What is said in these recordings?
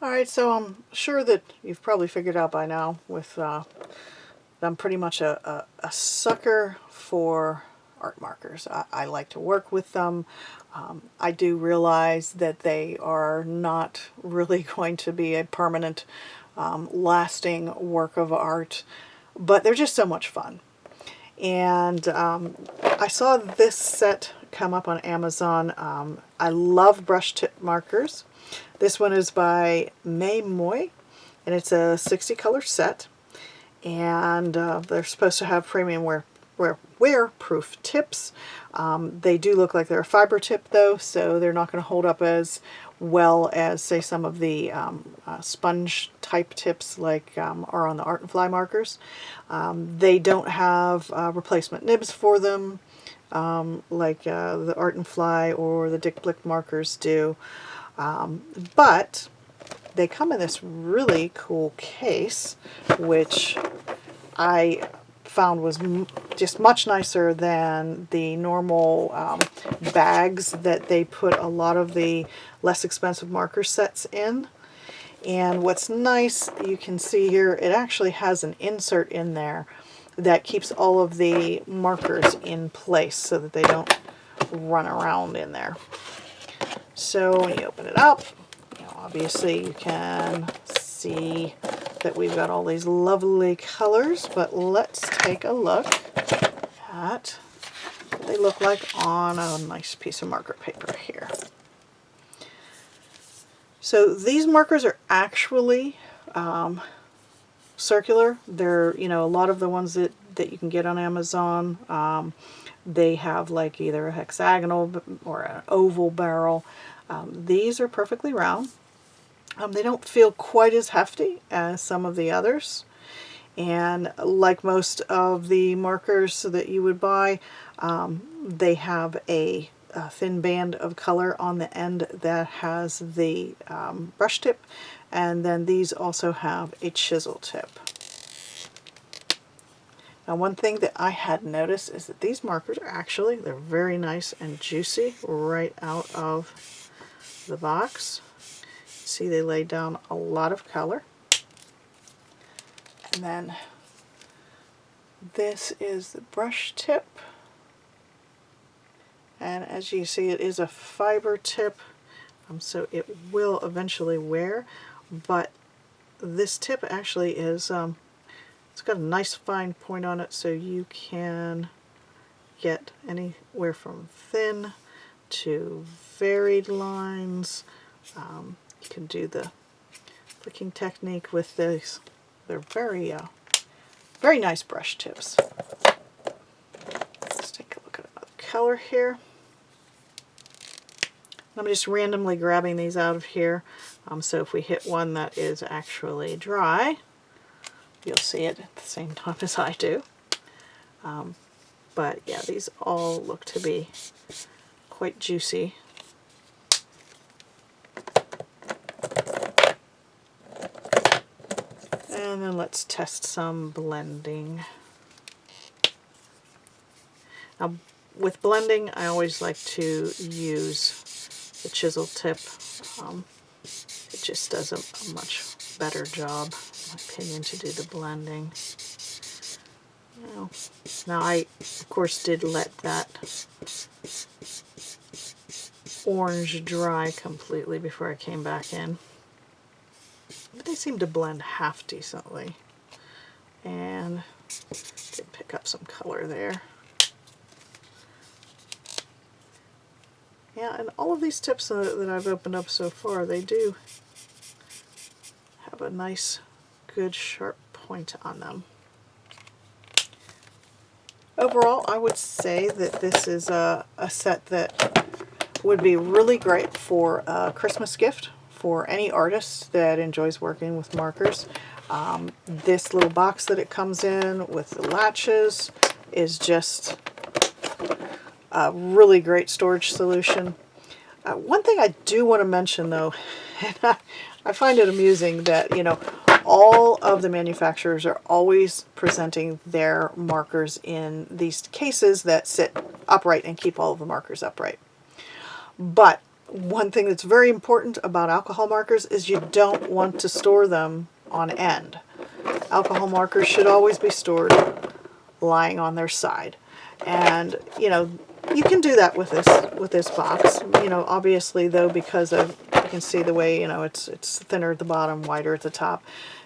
Alright, so I'm sure that you've probably figured out by now with I'm pretty much a sucker for art markers. I like to work with them. I do realize that they are not really going to be a permanent, lasting work of art, but they're just so much fun. And I saw this set come up on Amazon. I love brush tip markers. This one is by MayMoi, and it's a 60 color set. And they're supposed to have premium wear-proof tips. They do look like they're a fiber tip though, so they're not going to hold up as well as, say, some of the sponge type tips like are on the Art and Fly markers. They don't have replacement nibs for them like the Art and Fly or the Dick Blick markers do, but they come in this really cool case, which I found was just much nicer than the normal bags that they put a lot of the less expensive marker sets in. And what's nice, you can see here, it actually has an insert in there that keeps all of the markers in place so that they don't run around in there. So when you open it up, obviously you can see that we've got all these lovely colors, but let's take a look at what they look like on a nice piece of marker paper here. So these markers are actually circular. They're, a lot of the ones that you can get on Amazon, they have like either a hexagonal or an oval barrel. These are perfectly round. They don't feel quite as hefty as some of the others, and like most of the markers that you would buy, they have a thin band of color on the end that has the brush tip, and then these also have a chisel tip. Now, one thing that I had noticed is that these markers are actually, they're very nice and juicy right out of the box. See, they lay down a lot of color. And then this is the brush tip. And as you see, it is a fiber tip, so it will eventually wear. But this tip actually is, it's got a nice fine point on it, so you can get anywhere from thin to varied lines. You can do the flicking technique with these. They're very, very nice brush tips. Let's take a look at another color here. I'm just randomly grabbing these out of here. So if we hit one that is actually dry, you'll see it at the same time as I do. But yeah, these all look to be quite juicy. And then let's test some blending. Now, with blending, I always like to use the chisel tip. It just does a much better job, in my opinion, to do the blending. Now I, of course, did let that orange dry completely before I came back in. But they seem to blend half decently, and did pick up some color there. Yeah, and all of these tips that I've opened up so far, they do have a nice, good, sharp point on them. Overall, I would say that this is a set that would be really great for a Christmas gift for any artist that enjoys working with markers. This little box that it comes in with the latches is just a really great storage solution. One thing I do want to mention though, and I find it amusing that, all of the manufacturers are always presenting their markers in these cases that sit upright and keep all of the markers upright. But one thing that's very important about alcohol markers is you don't want to store them on end. Alcohol markers should always be stored lying on their side. And, you know, you can do that with this box. You know, obviously though, because of, you can see the way, you know, it's thinner at the bottom, wider at the top.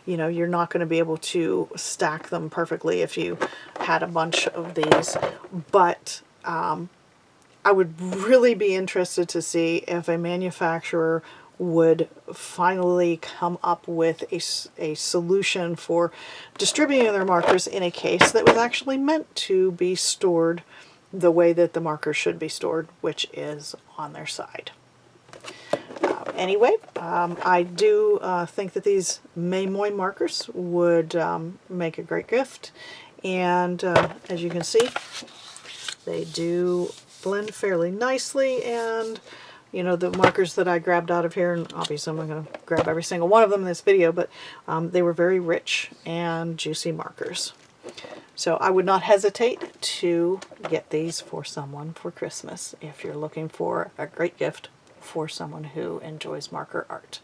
You know, you're not going to be able to stack them perfectly if you had a bunch of these. But I would really be interested to see if a manufacturer would finally come up with a solution for distributing their markers in a case that was actually meant to be stored the way that the markers should be stored, which is on their side. Anyway, I do think that these MayMoi markers would make a great gift, and as you can see, they do blend fairly nicely. And you know, the markers that I grabbed out of here, and obviously I'm not going to grab every single one of them in this video, but they were very rich and juicy markers. So I would not hesitate to get these for someone for Christmas if you're looking for a great gift for someone who enjoys marker art.